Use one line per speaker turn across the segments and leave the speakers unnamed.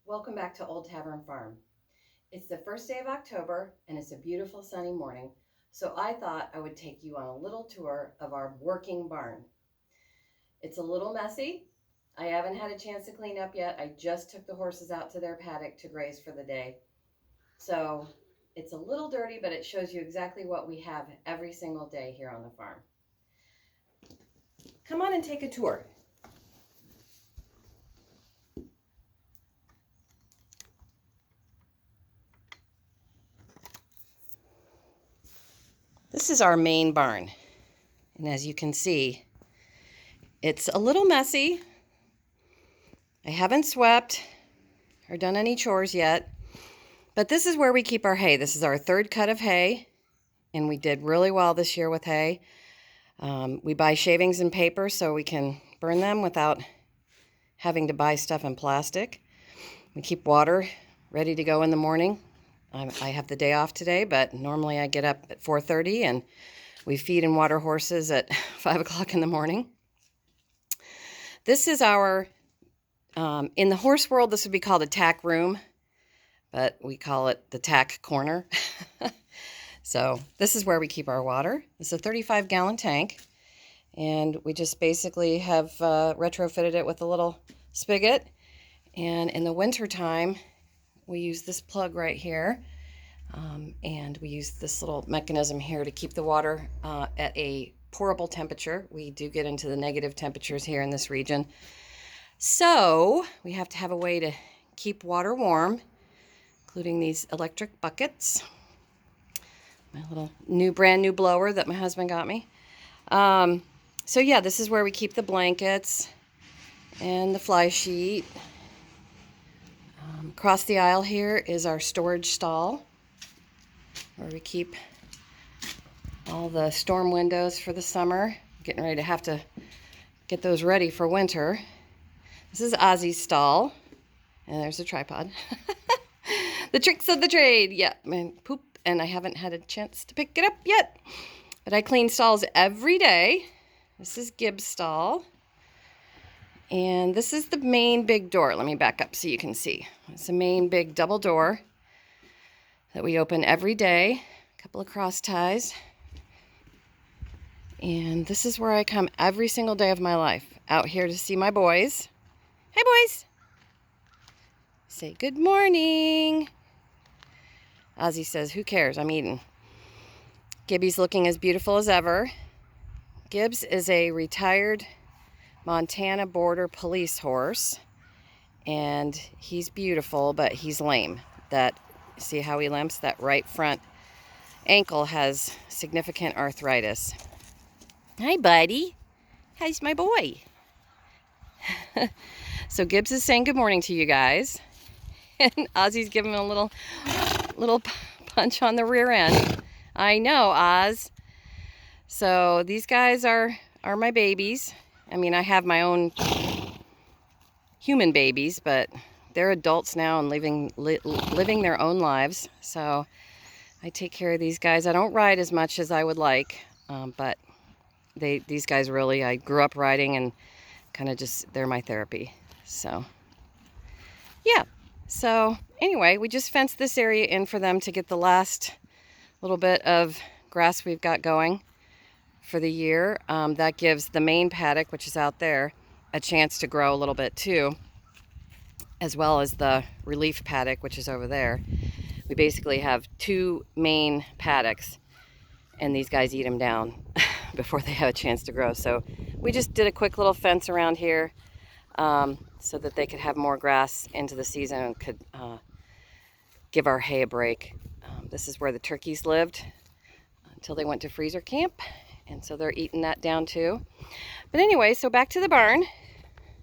Welcome back to Old Tavern Farm. It's the first day of October and it's a beautiful sunny morning, so I thought I would take you on a little tour of our working barn. It's a little messy. I haven't had a chance to clean up yet. I just took the horses out to their paddock to graze for the day. So it's a little dirty, but it shows you exactly what we have every single day here on the farm. Come on and take a tour. This is our main barn. And as you can see, it's a little messy. I haven't swept or done any chores yet, but this is where we keep our hay. This is our third cut of hay, and we did really well this year with hay. We buy shavings and paper so we can burn them without having to buy stuff in plastic. We keep water ready to go in the morning. I have the day off today, but normally I get up at 4:30 and we feed and water horses at 5 o'clock in the morning. This is our, in the horse world, this would be called a tack room, but we call it the tack corner. So this is where we keep our water. It's a 35-gallon tank, and we just basically have retrofitted it with a little spigot. And in the winter time, we use this plug right here, and we use this little mechanism here to keep the water at a pourable temperature. We do get into the negative temperatures here in this region. So we have to have a way to keep water warm, including these electric buckets. My little brand new blower that my husband got me. So yeah, this is where we keep the blankets and the fly sheet. Across the aisle here is our storage stall, where we keep all the storm windows for the summer. Getting ready to have to get those ready for winter. This is Ozzy's stall, and there's a tripod. The tricks of the trade. Yeah, man, poop, and I haven't had a chance to pick it up yet. But I clean stalls every day. This is Gibbs' stall. And this is the main big door. Let me back up so you can see. It's a main big double door that we open every day. A couple of cross ties. And this is where I come every single day of my life. Out here to see my boys. Hey, boys. Say good morning. Ozzy says, who cares? I'm eating. Gibby's looking as beautiful as ever. Gibbs is a retired Montana border police horse, and he's beautiful, but he's lame. See how he limps? That right front ankle has significant arthritis. Hi, buddy. How's my boy? So Gibbs is saying good morning to you guys, and Ozzy's giving him a little punch on the rear end. I know, Oz. So these guys are my babies. I mean, I have my own human babies, but they're adults now and living their own lives. So I take care of these guys. I don't ride as much as I would like, but these guys really, I grew up riding and kind of they're my therapy. So yeah. So anyway, we just fenced this area in for them to get the last little bit of grass we've got going for the year. That gives the main paddock, which is out there, a chance to grow a little bit too, as well as the relief paddock, which is over there. We basically have two main paddocks, and these guys eat them down before they have a chance to grow. So we just did a quick little fence around here so that they could have more grass into the season and could give our hay a break. This is where the turkeys lived until they went to freezer camp, and so they're eating that down too. But anyway, so back to the barn.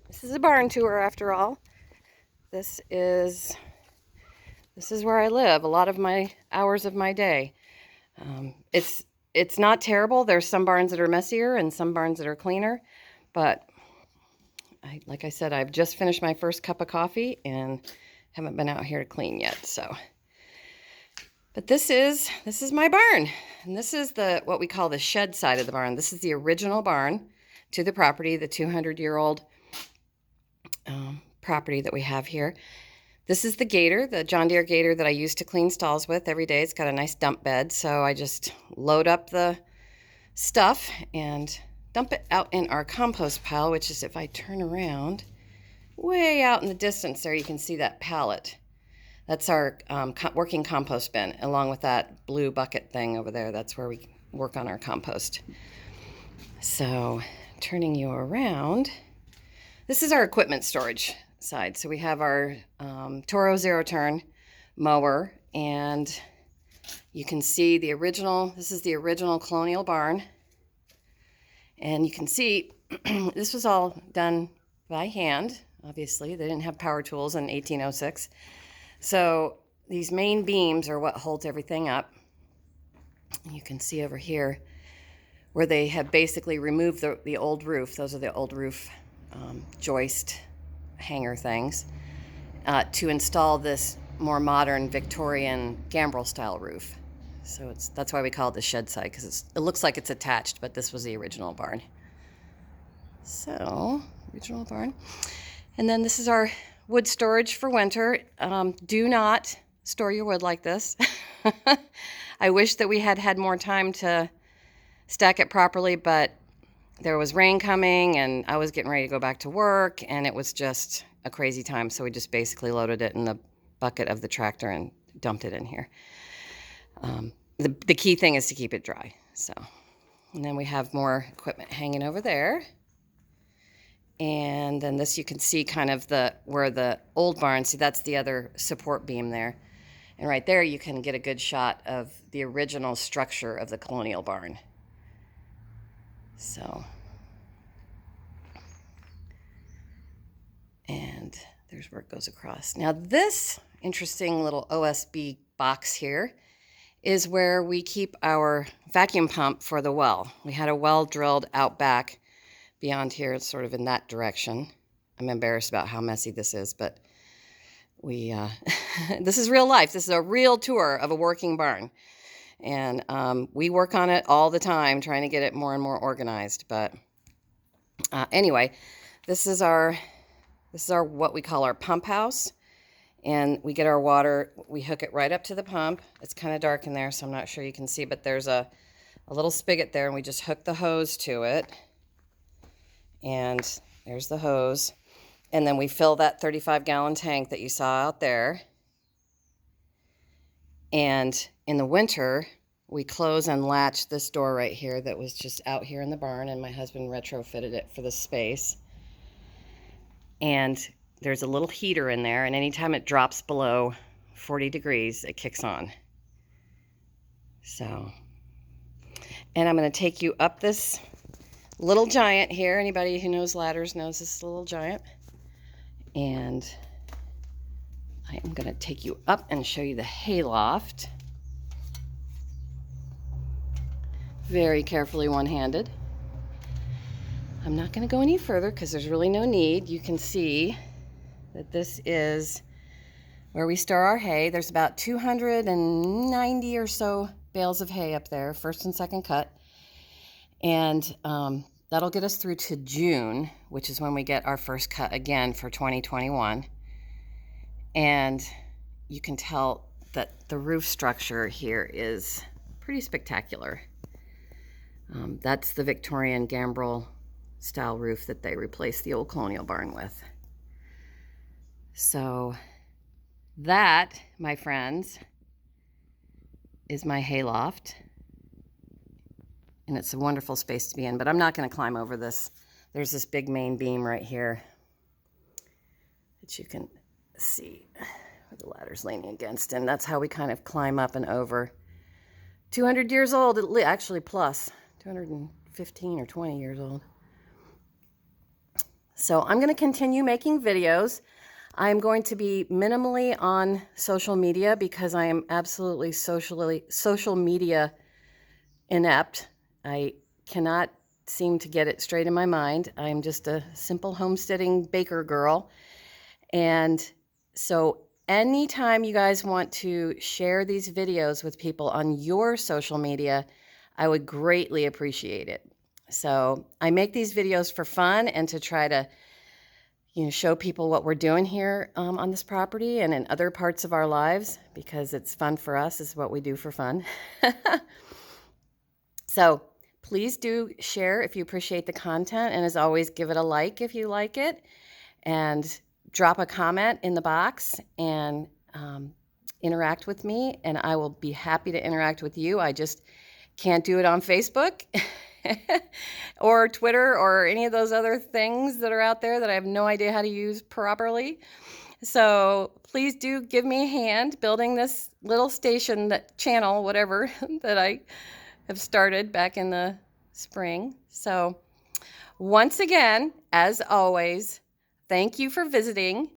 This is a barn tour after all. This is where I live a lot of my hours of my day. It's not terrible. There's some barns that are messier and some barns that are cleaner, but like I said, I've just finished my first cup of coffee and haven't been out here to clean yet. So, but this is my barn, and this is what we call the shed side of the barn. This is the original barn to the property, the 200-year-old property that we have here. This is the gator, the John Deere gator that I use to clean stalls with every day. It's got a nice dump bed, so I just load up the stuff and dump it out in our compost pile, which is, if I turn around, way out in the distance there, you can see that pallet. That's our working compost bin, along with that blue bucket thing over there. That's where we work on our compost. So, turning you around, this is our equipment storage side. So we have our Toro Zero Turn mower, and you can see the original, this is the original colonial barn. And you can see this was all done by hand, obviously. They didn't have power tools in 1806. So these main beams are what holds everything up. You can see over here where they have basically removed the old roof. Those are the old roof joist hanger things to install this more modern Victorian gambrel style roof. So that's why we call it the shed side, because it looks like it's attached, but this was the original barn. So, original barn. And then this is our wood storage for winter. Do not store your wood like this. I wish that we had had more time to stack it properly, but there was rain coming and I was getting ready to go back to work, and it was just a crazy time. So we just basically loaded it in the bucket of the tractor and dumped it in here. The key thing is to keep it dry. So, and then we have more equipment hanging over there. And then this, you can see kind of where the old barn, see that's the other support beam there. And right there you can get a good shot of the original structure of the colonial barn. So, and there's where it goes across. Now this interesting little OSB box here is where we keep our vacuum pump for the well. We had a well drilled out back beyond here. It's sort of in that direction. I'm embarrassed about how messy this is, but we this is real life. This is a real tour of a working barn. And we work on it all the time, trying to get it more and more organized. But anyway, this is our what we call our pump house. And we get our water, we hook it right up to the pump. It's kind of dark in there, so I'm not sure you can see, but there's a little spigot there, and we just hook the hose to it. And there's the hose. And then we fill that 35-gallon tank that you saw out there. And in the winter, we close and latch this door right here that was just out here in the barn, and my husband retrofitted it for the space. And there's a little heater in there, and anytime it drops below 40 degrees, it kicks on. So, and I'm going to take you up this little giant here. Anybody who knows ladders knows this little giant. And I am going to take you up and show you the hayloft. Very carefully one-handed. I'm not going to go any further because there's really no need. You can see that this is where we store our hay. There's about 290 or so bales of hay up there, first and second cut. And that'll get us through to June, which is when we get our first cut again for 2021. And you can tell that the roof structure here is pretty spectacular. That's the Victorian gambrel style roof that they replaced the old colonial barn with. So that, my friends, is my hayloft. And it's a wonderful space to be in, but I'm not going to climb over this. There's this big main beam right here that you can see where the ladder's leaning against, and that's how we kind of climb up and over. 200 years old, actually plus 215 or 20 years old. So I'm going to continue making videos. I'm going to be minimally on social media because I am absolutely social media inept. I cannot seem to get it straight in my mind. I'm just a simple homesteading baker girl. And so anytime you guys want to share these videos with people on your social media, I would greatly appreciate it. So I make these videos for fun and to try to, show people what we're doing here on this property and in other parts of our lives, because it's fun for us. It's what we do for fun. So please do share if you appreciate the content, and as always, give it a like if you like it, and drop a comment in the box and interact with me, and I will be happy to interact with you. I just can't do it on Facebook or Twitter or any of those other things that are out there that I have no idea how to use properly. So please do give me a hand building this little station, that channel, whatever, that I have started back in the spring. So once again, as always, thank you for visiting.